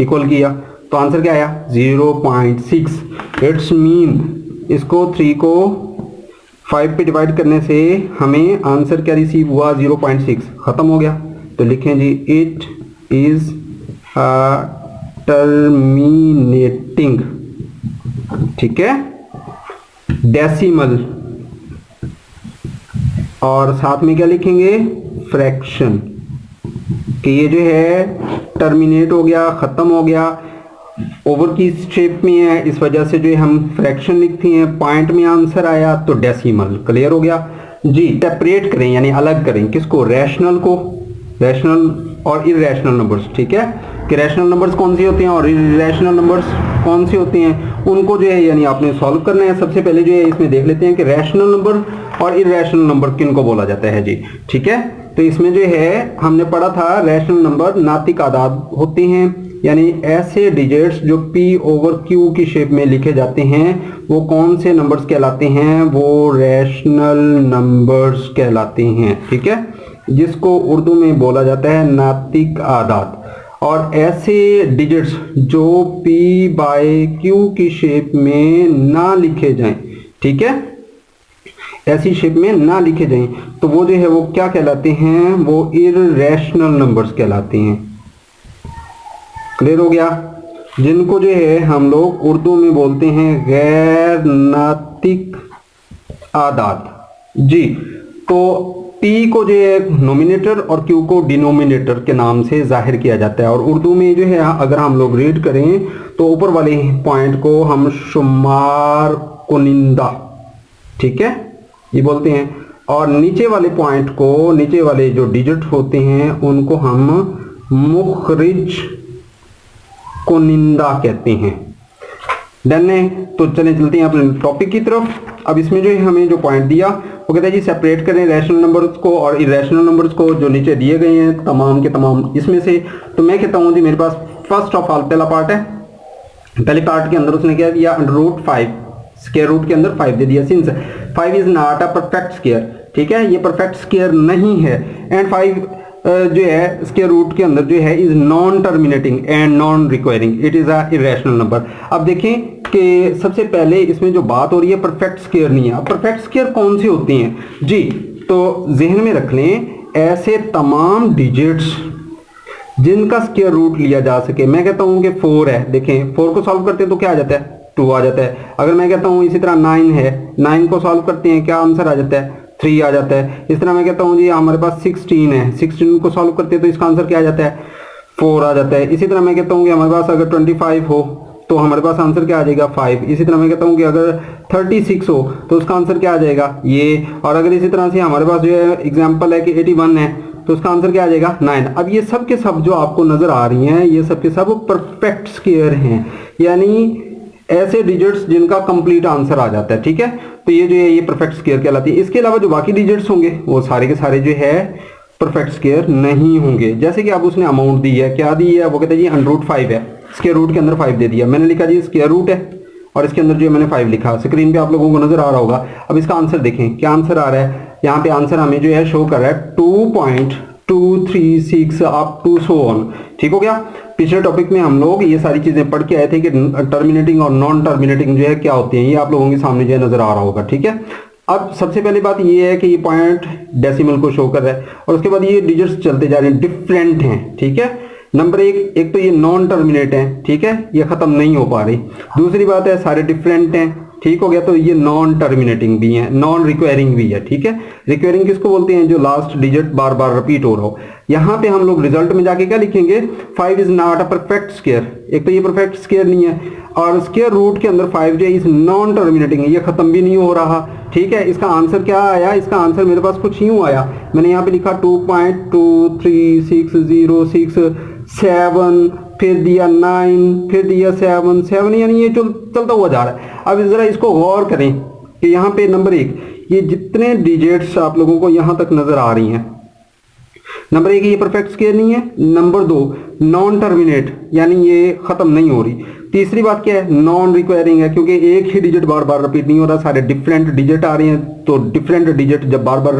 इक्वल किया, तो आंसर क्या आया 0.6। इट्स मीन इसको 3 को 5 पे डिवाइड करने से हमें आंसर क्या रिसीव हुआ 0.6। खत्म हो गया, तो लिखें जी इट इज टर्मिनेटिंग। ठीक है, डेसिमल और साथ में क्या लिखेंगे, फ्रैक्शन, कि ये जो है टर्मिनेट हो गया, खत्म हो गया, ओवर की शेप में है, इस वजह से जो है हम फ्रैक्शन लिखते हैं। पॉइंट में आंसर आया तो डेसिमल। क्लियर हो गया जी। सेपरेट करें यानी अलग करें किसको, रैशनल को, रैशनल और इरेशनल नंबर्स। ठीक है, कि रैशनल नंबर्स कौन से होते हैं और इरेशनल नंबर्स कौन से होते हैं, उनको जो है यानी आपने सॉल्व करना है। सबसे पहले जो है इसमें देख लेते हैं कि रैशनल नंबर और इरेशनल नंबर किनको बोला जाता है जी। ठीक है, तो इसमें जो है हमने पढ़ा था रैशनल नंबर नातिक आदाद होते हैं, यानी ऐसे डिजिट्स जो p ओवर q की शेप में लिखे जाते हैं वो कौन से नंबर्स कहलाते हैं, वो रैशनल नंबर्स कहलाते हैं। ठीक है, जिसको उर्दू में बोला जाता है नातिक आदाद। और ऐसे डिजिट्स जो p बाय q की शेप में ना लिखे जाएं, ठीक है, ऐसी शेप में ना लिखे जाएं, तो वो जो है वो क्या कहलाते हैं, वो इररेशनल नंबर्स कहलाते हैं। क्लियर हो गया, जिनको जो है हम लोग उर्दू में बोलते हैं गैर नातिक आदाद जी। तो p को जो है नोमिनेटर और q को डिनोमिनेटर के नाम से जाहिर किया जाता है। और उर्दू में जो है अगर हम लोग रीड करें तो ऊपर वाले पॉइंट को हम शुमार कुनिंदा, ठीक है, ये बोलते हैं, और नीचे वाले पॉइंट को, नीचे वाले जो डिजिट होते हैं उनको हम मुखरिज कुनिंदा कहते हैं। डन है, तो चलें चलते हैं अपने टॉपिक की तरफ। अब इसमें जो है हमें जो पॉइंट दिया वो कहता है जी सेपरेट करें रैशनल नंबर्स को और इरेशनल नंबर्स को, जो नीचे दिए गए हैं तमाम के तमाम इसमें से। तो मैं कहता हूँ जी मेरे पास फर्स्ट ऑफ ऑल पहला पार्ट है, पहले पार्ट के अंदर उसने क्या दिया, √5, स्क्वायर रूट के अंदर 5 दे दिया। Since 5 is not a perfect square, ठीक है, ये परफेक्ट स्क्वायर नहीं है, एंड 5 जो है स्क्वायर रूट के अंदर जो है is non terminating and non requiring, it is a irrational number. अब देखें कि सबसे पहले इसमें जो बात हो रही है परफेक्ट स्क्वायर नहीं है। परफेक्ट स्क्वायर कौन से होते हैं जी, तो जहन में रख लें ऐसे तमाम डिजिट्स जिनका स्क्वायर रूट लिया जा सके। मैं कहता हूं कि 4 है, देखें 4 को सॉल्व करते हैं तो क्या आ जाता है, 2 आ जाता है। अगर मैं कहता हूं इसी तरह 9 है, 9 को सॉल्व करते हैं क्या आंसर आ जाता है, 3 आ जाता है। इस तरह मैं कहता हूं जी हमारे पास 16 है, 16 को सॉल्व करते हैं तो इसका आंसर क्या आ जाता है, 4 आ जाता है। इसी तरह मैं कहता हूं कि हमारे पास अगर 25 हो तो हमारे पास आंसर क्या आ जाएगा, 5। इसी तरह मैं कहता हूं कि अगर 36 हो तो उसका आंसर क्या आ जाएगा, ये। और अगर इसी तरह से हमारे पास जो है एग्जाम्पल है कि 81 है तो उसका आंसर क्या आ जाएगा, 9। अब ये सब के सब जो आपको नजर आ रही हैं ये सब के सब परफेक्ट स्क्वायर हैं, यानी ऐसे डिजिट्स जिनका कंप्लीट आंसर आ जाता है। ठीक है, तो ये जो है ये परफेक्ट स्क्वायर कहलाती है। इसके अलावा जो बाकी डिजिट्स होंगे वो सारे के सारे जो है परफेक्ट स्क्वायर नहीं होंगे। जैसे कि अब उसने अमाउंट दी है, क्या दी है, वो कहते हैं जी √5 है, स्क्वायर रूट के अंदर 5 दे दिया। मैंने लिखा जी स्क्वायर रूट है और इसके अंदर जो मैंने 5 लिखा, स्क्रीन पे आप लोगों को नजर आ रहा होगा। अब इसका आंसर देखें, क्या आंसर आ रहा है, यहाँ पे आंसर हमें जो है शो कर रहा है 2.236 अप टू सो ऑन। ठीक हो गया। पिछले टॉपिक में हम लोग ये सारी चीजें पढ़ के आए थे कि टर्मिनेटिंग और नॉन टर्मिनेटिंग जो है क्या होती है, ये आप लोगों के सामने जो है नजर आ रहा होगा। ठीक है, अब सबसे पहली बात ये है कि ये पॉइंट डेसिमल को शो कर रहा है और उसके बाद ये डिजिट्स चलते जा रहे हैं, डिफरेंट हैं। ठीक है, नंबर एक तो ये नॉन टर्मिनेट है, ठीक है, ये खत्म नहीं हो पा रही। दूसरी बात है सारे डिफरेंट हैं, ठीक हो गया, तो ये नॉन टर्मिनेटिंग भी है, नॉन रिक्वायरिंग भी है। ठीक है, रिक्वायरिंग किसको बोलते हैं, जो लास्ट डिजिट बार बार रिपीट हो रहा हो। यहाँ पे हम लोग रिजल्ट में जाके क्या लिखेंगे, 5 is not a perfect square. एक तो ये परफेक्ट स्क्वायर नहीं है और स्क्वायर रूट के अंदर 5 जो है इस नॉन टर्मिनेटिंग है, ये खत्म भी नहीं हो रहा। ठीक है, इसका आंसर क्या आया, इसका आंसर मेरे पास कुछ यूं आया, मैंने यहाँ पे लिखा 2.23606 फिर दिया 9 फिर दिया 7 यानी ये चलता हुआ जा रहा है। अब जरा इसको गौर करें कि यहाँ पे नंबर 1 ये जितने डिजिट्स आप लोगों को यहाँ तक नजर आ रही हैं, नंबर 1 ये परफेक्ट स्क्वायर नहीं है, नंबर 2 नॉन टर्मिनेट यानी ये खत्म नहीं हो रही, तीसरी बात क्या है, नॉन रिक्वायरिंग है क्योंकि एक ही डिजिट बार बार रिपीट नहीं हो रहा, सारे डिफरेंट डिजिट आ रहे हैं। तो डिफरेंट डिजिट जब बार बार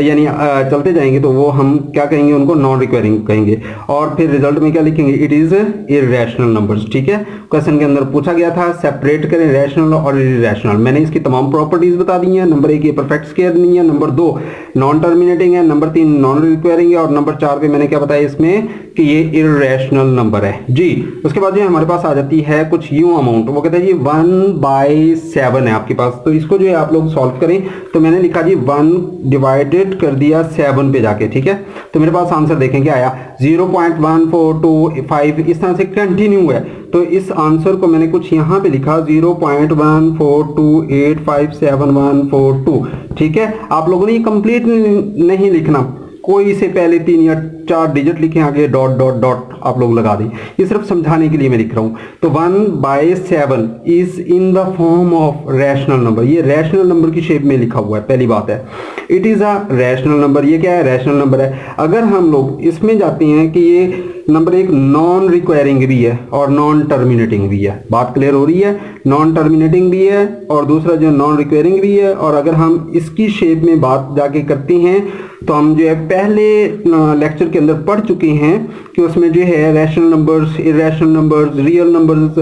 यानी चलते जाएंगे तो वो हम क्या कहेंगे, उनको नॉन रिक्वायरिंग कहेंगे। और फिर रिजल्ट में क्या लिखेंगे, इट इज इररेशनल नंबर्स। ठीक है, क्वेश्चन के अंदर पूछा गया था सेपरेट करें रैशनल और इररेशनल, मैंने इसकी तमाम प्रॉपर्टीज बता दी हैं। नंबर 1 ये परफेक्ट स्क्वायर नहीं है, नंबर 2 नॉन टर्मिनेटिंग है, नंबर 3 नॉन रिक्वायरिंग है और नंबर 4 पे मैंने क्या बताया इसमें कि ये इर्रेशनल नंबर है जी। उसके बाद जो हमारे पास आ जाती है कुछ यूं अमाउंट, वो कहते हैं जी 1/7 है आपके पास, तो इसको जो है आप लोग सॉल्व करें। तो मैंने लिखा जी 1 डिवाइडेड कर दिया 7 पे जाके, ठीक है। तो मेरे पास आंसर देखें क्या आया, 0.1425, इस तरह से कंटिन्यू है। तो इस आंसर को मैंने कुछ यहाँ पे लिखा 0.1428574142, ठीक है। आप लोगों ने ये कंप्लीट नहीं लिखना, कोई से पहले 3 या 4 डिजिट लिखे, आगे डॉट डॉट डॉट आप लोग लगा दें। ये सिर्फ समझाने के लिए मैं लिख रहा हूं। तो 1/7 is in the form of rational number, ये रैशनल नंबर की शेप में लिखा हुआ है, पहली बात है। It is a rational number, ये क्या है, रैशनल नंबर है। अगर हम लोग इसमें जाते हैं कि ये नंबर एक नॉन रिक्वायरिंग भी है और नॉन टर्मिनेटिंग भी है, बात क्लियर हो रही है, नॉन टर्मिनेटिंग भी है और दूसरा जो नॉन रिक्वायरिंग भी है। और अगर हम इसकी शेप में बात जाके करते हैं तो हम जो है पहले लेक्चर के अंदर पढ़ चुके हैं कि उसमें जो है rational numbers, irrational numbers, real numbers,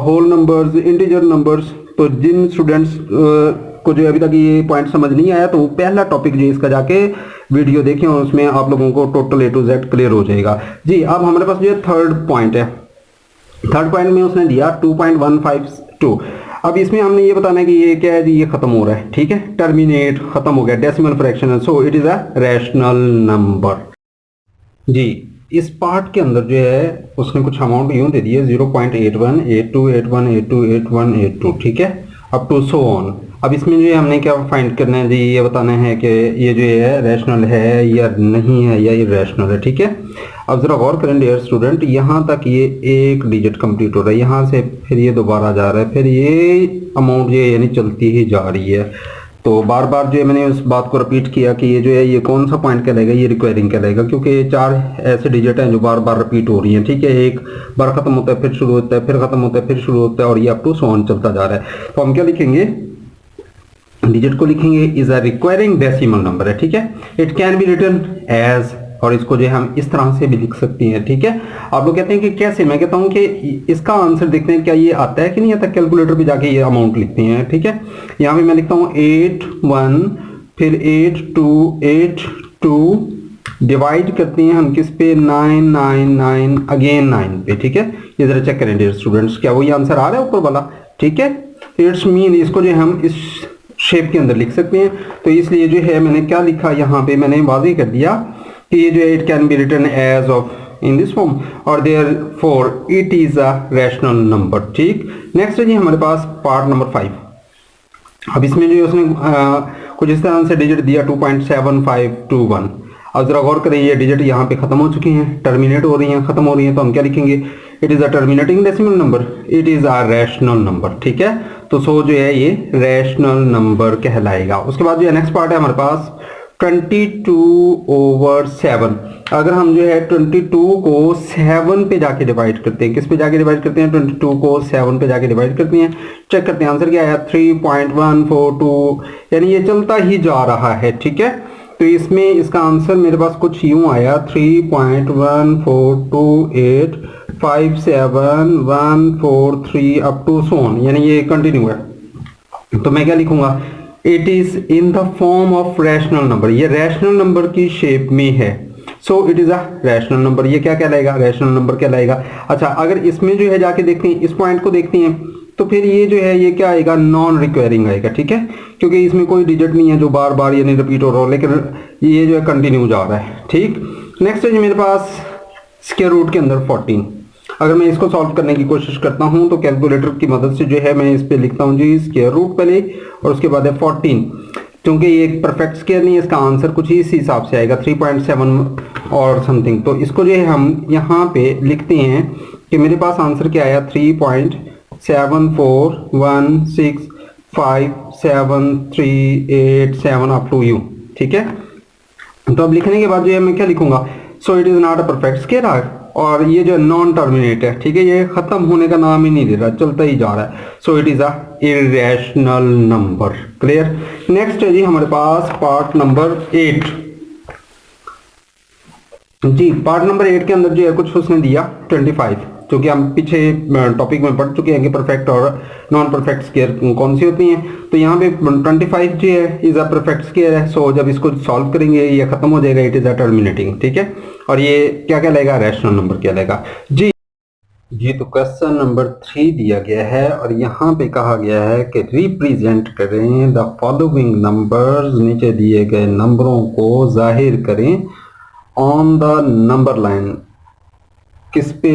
whole numbers, integer numbers. तो जिन स्टूडेंट्स को जो अभी तक ये पॉइंट समझ नहीं आया तो वो पहला टॉपिक जो इसका जाके वीडियो देखें और उसमें आप लोगों को total A to Z clear हो जाएगा जी। अब हमारे पास जो है थर्ड पॉइंट है, थर्ड पॉइंट में उसने दिया 2.152। अब इसमें हमने ये बताना है कि ये क्या है जी, ये खत्म हो रहा है, ठीक है, टर्मिनेट, खत्म हो गया, डेसिमल फ्रैक्शन है, so it is a rational number जी। इस पार्ट के अंदर जो है उसने कुछ अमाउंट यूं दे दिए 0.818281828182, ठीक है, अप टू सो ऑन। अब इसमें जो है हमने क्या फाइंड करना है जी, ये बताना है कि ये जो है रैशनल है या नहीं है या इर्रेशनल है, ठीक है। अब जरा गौर करें डियर स्टूडेंट, यहाँ तक ये एक डिजिट कंप्लीट हो रहा है, यहाँ से फिर ये दोबारा जा रहा है, फिर ये अमाउंट जो है यानी चलती ही जा रही है। तो बार बार जो है मैंने उस बात को रिपीट किया कि ये जो है ये कौन सा पॉइंट कहलाएगा, ये रिक्वायरिंग कहलाएगा, क्योंकि ये 4 ऐसे डिजिट हैं जो बार बार रिपीट हो रही हैं, ठीक है। एक बार खत्म होता है फिर शुरू होता है, फिर खत्म होता है फिर शुरू होता है, और ये अप टू सो ऑन चलता जा रहा है। तो हम क्या लिखेंगे, डिजिट को लिखेंगे is a requiring decimal number है, ठीक है। It can be written as, और इसको जो है हम इस तरह से भी लिख सकते हैं, ठीक है। आप लोग कहते हैं कि कैसे, मैं कहता हूं कि इसका आंसर देखते हैं क्या ये आता है कि नहीं आता, कैलकुलेटर पे जाके ये अमाउंट लिखते हैं, ठीक है। यहाँ पे मैं लिखता हूँ 81 फिर 8282 डिवाइड करते हैं हम किस पे, 999 अगेन 9 पे, ठीक है। ये जरा चेक करें डियर स्टूडेंट्स, क्या वही आंसर आ रहा है ऊपर वाला, ठीक है। इट्स मीन इसको जो हम इस शेप के अंदर लिख सकते हैं। तो इसलिए जो है मैंने क्या लिखा यहाँ पे, मैंने वाज़ेह कर दिया कि ये जो है it can be written as of in this form और therefore it is a rational number, ठीक। नेक्स्ट है जी हमारे पास पार्ट नंबर 5। अब इसमें जो है उसने कुछ इस तरह से डिजिट दिया 2.7521। अब जरा गौर करें, ये डिजिट यहाँ पे खत्म हो चुकी हैं, टर्मिनेट हो रही हैं, खत्म हो रही हैं, तो हम क्या लिखेंगे, it is a terminating decimal number, it is a rational number, ठीक है। तो सो जो है ये रैशनल नंबर कहलाएगा। उसके बाद जो है नेक्स्ट पार्ट है हमारे पास 22/7। अगर हम जो है 22 को 7 पे जाके डिवाइड करते हैं, किस पे जाके डिवाइड करते हैं, 22 को 7 पे जाके डिवाइड करते हैं, चेक करते हैं आंसर क्या है, 3.142, यानी ये चलता ही जा रहा है, ठीक है। तो इसमें इसका आंसर मेरे पास कुछ यूं आया 3.142857143 अप टू सो ऑन, यानी ये कंटिन्यू है। तो मैं क्या लिखूंगा, it is in the form of rational number, ये रैशनल नंबर की शेप में है, so it is a rational number, ये क्या कहलाएगा, रैशनल नंबर कहलाएगा। अच्छा, अगर इसमें जो है जाके देखते हैं, इस पॉइंट को देखते हैं, तो फिर ये जो है ये क्या आएगा, नॉन रिक्वायरिंग आएगा, ठीक है, क्योंकि इसमें कोई डिजिट नहीं है जो बार बार यानी रिपीट हो रहा हो, लेकिन ये जो है कंटिन्यू जा रहा है, ठीक। नेक्स्ट है मेरे पास स्क्वायर रूट के अंदर 14। अगर मैं इसको सॉल्व करने की कोशिश करता हूं तो कैलकुलेटर की मदद से जो है मैं इस पे लिखता हूं जी स्क्वायर रूट पहले और उसके बाद है 14। क्योंकि ये एक परफेक्ट स्क्वायर नहीं है, इसका आंसर कुछ इस हिसाब से आएगा 3.7 और समथिंग। तो इसको जो है हम यहाँ पे लिखते हैं कि मेरे पास आंसर क्या आया, 3.7416387 अप टू यू, ठीक है। तो अब लिखने के बाद जो है मैं क्या लिखूंगा, सो it is not a perfect square, और ये जो नॉन टर्मिनेट है, ठीक है, ये खत्म होने का नाम ही नहीं दे रहा, चलता ही जा रहा है, so it is a irrational number, clear. Next है जी हमारे पास पार्ट नंबर 8 जी। पार्ट नंबर 8 के अंदर जो है कुछ उसने दिया 25 क्योंकि हम पीछे टॉपिक में पढ़ चुके हैं कि परफेक्ट और नॉन परफेक्ट स्क्वायर कौन सी होती हैं। तो यहाँ पे 25 जो है इज अ परफेक्ट स्क्वायर है। सो जब इसको सॉल्व करेंगे ये खत्म हो जाएगा, इट इज अ टर्मिनेटिंग, ठीक है। और ये क्या कहलाएगा, रैशनल नंबर कहलाएगा जी। तो क्वेश्चन नंबर 3 दिया गया है और यहाँ पे कहा गया है कि रिप्रेजेंट करें द फॉलोइंग नंबर्स, नीचे दिए गए नंबरों को जाहिर करें ऑन द नंबर लाइन। किस पे,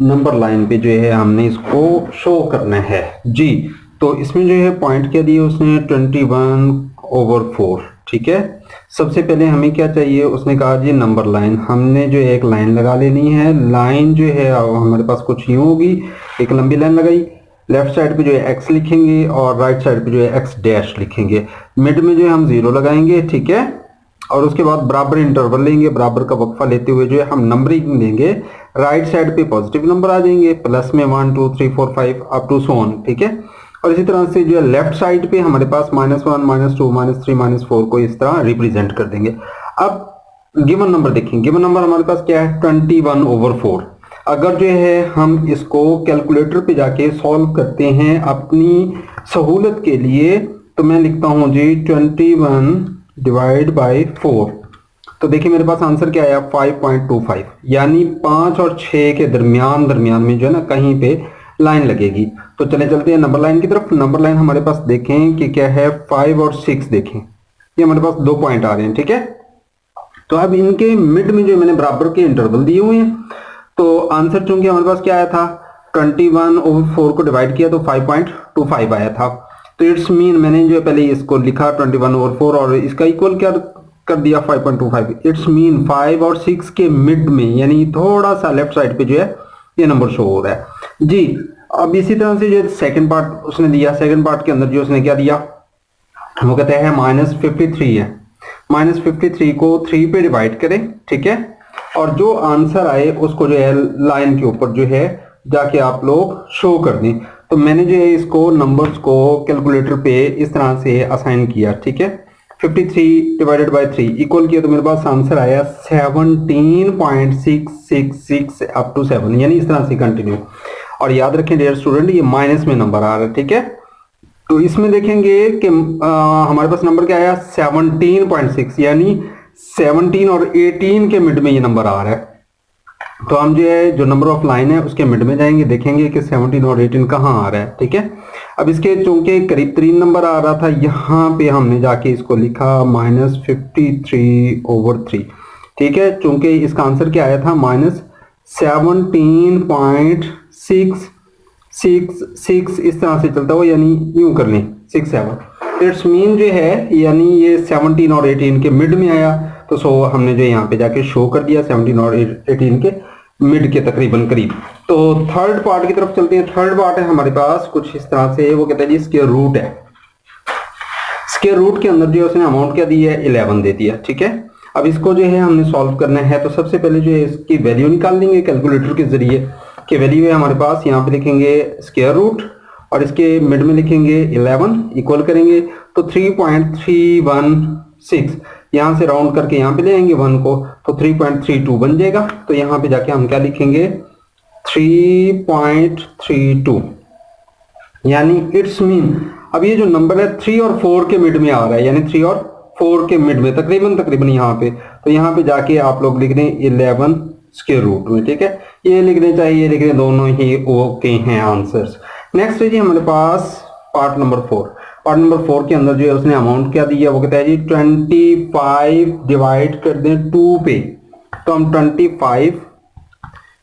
नंबर लाइन पे जो है हमने इसको शो करना है जी। तो इसमें जो है पॉइंट क्या दिए उसने, 21/4, ठीक है। सबसे पहले हमें क्या चाहिए, उसने कहा जी नंबर लाइन। हमने जो एक लाइन लगा लेनी है। लाइन जो है हमारे पास कुछ यूं होगी, एक लंबी लाइन लगाई, लेफ्ट साइड पे जो है x लिखेंगे और राइट साइड पे जो है x डैश लिखेंगे। मिड में जो है हम 0 लगाएंगे, ठीक है। और उसके बाद बराबर इंटरवल लेंगे, बराबर का वक्फा लेते हुए जो है हम नंबरिंग देंगे। राइट साइड पे पॉजिटिव नंबर आ जाएंगे, प्लस में 1 2 3 4 5 अप टू सो ऑन, ठीक है। और इसी तरह से जो है लेफ्ट साइड पे हमारे पास -1 -2 -3 -4 को इस तरह रिप्रेजेंट कर देंगे। अब गिवन नंबर देखें, गिवन नंबर हमारे पास क्या है, 21/4। अगर जो है हम इसको कैलकुलेटर पे जाके सॉल्व करते हैं अपनी सहूलत के लिए, तो मैं लिखता हूं जी 21 डिवाइड बाई 4। तो देखिए मेरे पास आंसर क्या आया, 5.25, यानी 5 और 6 के दरमियान में जो है ना कहीं पे लाइन लगेगी। तो चले चलते हैं नंबर लाइन की तरफ। नंबर लाइन हमारे पास देखें कि क्या है, 5 और 6 देखें, ये हमारे पास 2 पॉइंट आ रहे हैं, ठीक है। तो अब इनके मिड में जो मैंने बराबर के इंटरवल दिए हुए हैं, तो आंसर चूंकि हमारे पास क्या आया था, 21/4 को डिवाइड किया तो 5.25 आया था। तो इट्स मीन मैंने जो पहले इसको लिखा 21/4 और इसका इक्वल क्या कर दिया 5.25। इट्स मीन 5 और 6 के मिड में, यानी थोड़ा सा लेफ्ट साइड पे जो है ये नंबर शो हो रहा है जी। अब इसी तरह से जो सेकंड पार्ट उसने दिया, सेकंड पार्ट के अंदर जो उसने क्या दिया, वो कहते हैं -53 है। -53 को 3 पे डिवाइड करें, ठीक है। और जो आंसर आए उसको जो है लाइन के ऊपर जो है जाके आप लोग शो कर दें। तो मैंने जो है इसको नंबर्स को कैलकुलेटर पे इस तरह से असाइन किया, ठीक है। 53 डिवाइडेड बाय 3 इक्वल किया तो मेरे पास आंसर आया 17.666 अप टू 7, यानी इस तरह से कंटिन्यू। और याद रखें डियर स्टूडेंट, ये माइनस में नंबर आ रहा है, ठीक है। तो इसमें देखेंगे कि हमारे पास नंबर क्या आया, 17.6, यानी 17 और 18 के मिड में ये नंबर आ रहा है। तो हम जो है जो नंबर ऑफ लाइन है उसके मिड में जाएंगे, देखेंगे कि 17 और 18 कहाँ आ रहा है, ठीक है। अब इसके चूंकि करीब तरीन नंबर आ रहा था, यहाँ पे हमने जाके इसको लिखा -53/3, ठीक है। चूंकि इसका आंसर क्या आया था, -17.666, इस तरह से चलता हुआ, यानी यूं कर लें 67। इट्स मीन जो है यानी ये 17 और 18 के मिड में आया। तो सो हमने जो यहाँ पे जाके शो कर दिया 17 और 18 के मिड के तकरीबन करीब। तो थर्ड पार्ट की तरफ चलते हैं। थर्ड पार्ट है हमारे पास कुछ इस तरह से, वो कहता है जी स्क्वायर रूट है। स्क्वायर रूट के अंदर जो उसने अमाउंट क्या दी है, 11 दे दिया, ठीक है। अब इसको जो है हमने सॉल्व करना है, तो सबसे पहले जो है इसकी वैल्यू निकाल लेंगे कैलकुलेटर के जरिए। कि वैल्यू है हमारे पास, यहाँ पे लिखेंगे स्क्वायर रूट और इसके मिड में लिखेंगे 11, इक्वल करेंगे तो 3.316, यहाँ से राउंड करके यहाँ पे ले आएंगे 1 को, तो 3.32 बन जाएगा। तो यहाँ पे जाके हम क्या लिखेंगे, 3.32, यानी इट्स मीन अब ये जो नंबर है 3 और 4 के मिड में आ रहा है, यानी 3 और 4 के मिड में तकरीबन यहाँ पे। तो यहाँ पे जाके आप लोग लिख दें 11 स्क्वायर रूट में, ठीक है। ये लिखने चाहिए, ये लिख दें, दोनों ही ओके हैं आंसर्स। नेक्स्ट है जी हमारे पास पार्ट नंबर 4। पार्ट नंबर 4 के अंदर जो है उसने अमाउंट क्या दिया, वो कहता है जी 25 डिवाइड कर दें 2 पे। तो हम 25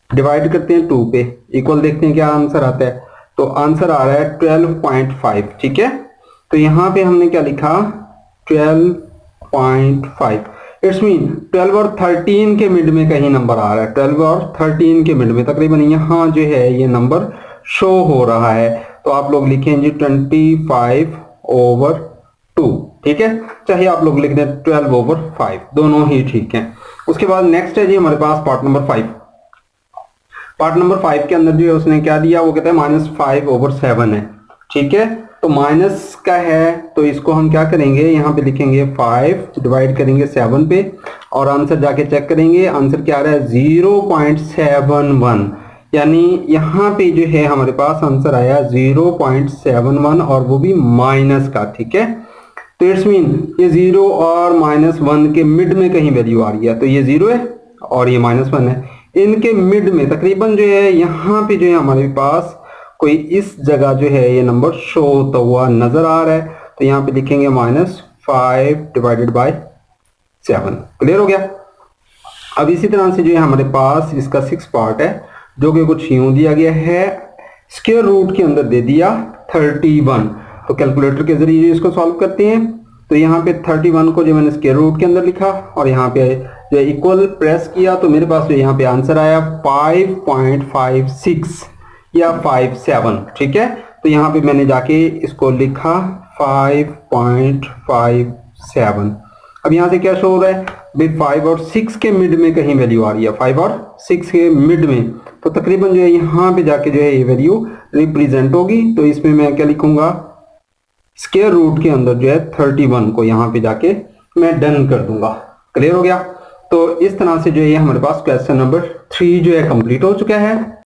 डिवाइड करते हैं 2 पे, इक्वल देखते हैं क्या आंसर आता है। तो आंसर आ रहा है 12.5, ठीक है। तो यहाँ पे हमने क्या लिखा, 12.5। इट्स मीन 12 और 13 के मिड में कहीं नंबर आ रहा है, 12 और 13 के मिड में तकरीबन यहाँ जो है ये नंबर शो हो रहा है। तो आप लोग लिखें जी 25/2, ठीक है। चाहे आप लोग लिख दें 12/5, दोनों ही ठीक है। उसके बाद नेक्स्ट है जी हमारे पास पार्ट नंबर 5। पार्ट नंबर 5 के अंदर जो है उसने क्या दिया, वो कहता है -5/7 है, ठीक है। तो माइनस का है तो इसको हम क्या करेंगे, यहाँ पे लिखेंगे 5 डिवाइड करेंगे 7 पे और आंसर जाके चेक करेंगे। आंसर क्या आ रहा है 0.71, यानी यहाँ पे जो है हमारे पास आंसर आया 0.71 और वो भी माइनस का, ठीक है। तो इट्स मीन ये 0 और -1 के मिड में कहीं वैल्यू आ रही है, तो ये 0 है और ये -1 है, इनके मिड में तकरीबन जो है यहाँ पे जो है हमारे पास कोई इस जगह जो है ये नंबर शो होता हुआ नजर आ रहा है, तो यहाँ पे लिखेंगे -5 डिवाइडेड बाय 7। क्लियर हो गया। अब इसी तरह से जो है हमारे पास इसका 6 पार्ट है जो कि कुछ यूं दिया गया है, स्क्वायर रूट के अंदर दे दिया 31। तो कैलकुलेटर के जरिए इसको सॉल्व करते हैं। तो यहाँ पे 31 को जो मैंने स्क्वायर रूट के अंदर लिखा और यहाँ पे जो इक्वल प्रेस किया, तो मेरे पास जो यहाँ पे आंसर आया 5.56 या 57, ठीक है। तो यहाँ पे मैंने जाके इसको लिखा 5.57। अब यहाँ से क्या शो हो रहा है भाई, 5 और 6 के मिड में कहीं वैल्यू आ रही है, 5 और 6 के मिड में, तो तकरीबन जो है यहाँ पे जाके जो है ये वैल्यू रिप्रेजेंट होगी। तो इसमें मैं क्या लिखूंगा, स्क्वायर रूट के अंदर जो है 31 को यहाँ पे जाके मैं डन कर दूंगा। क्लियर हो गया। तो इस तरह से जो है हमारे पास क्वेश्चन नंबर 3 जो है कंप्लीट हो चुका है।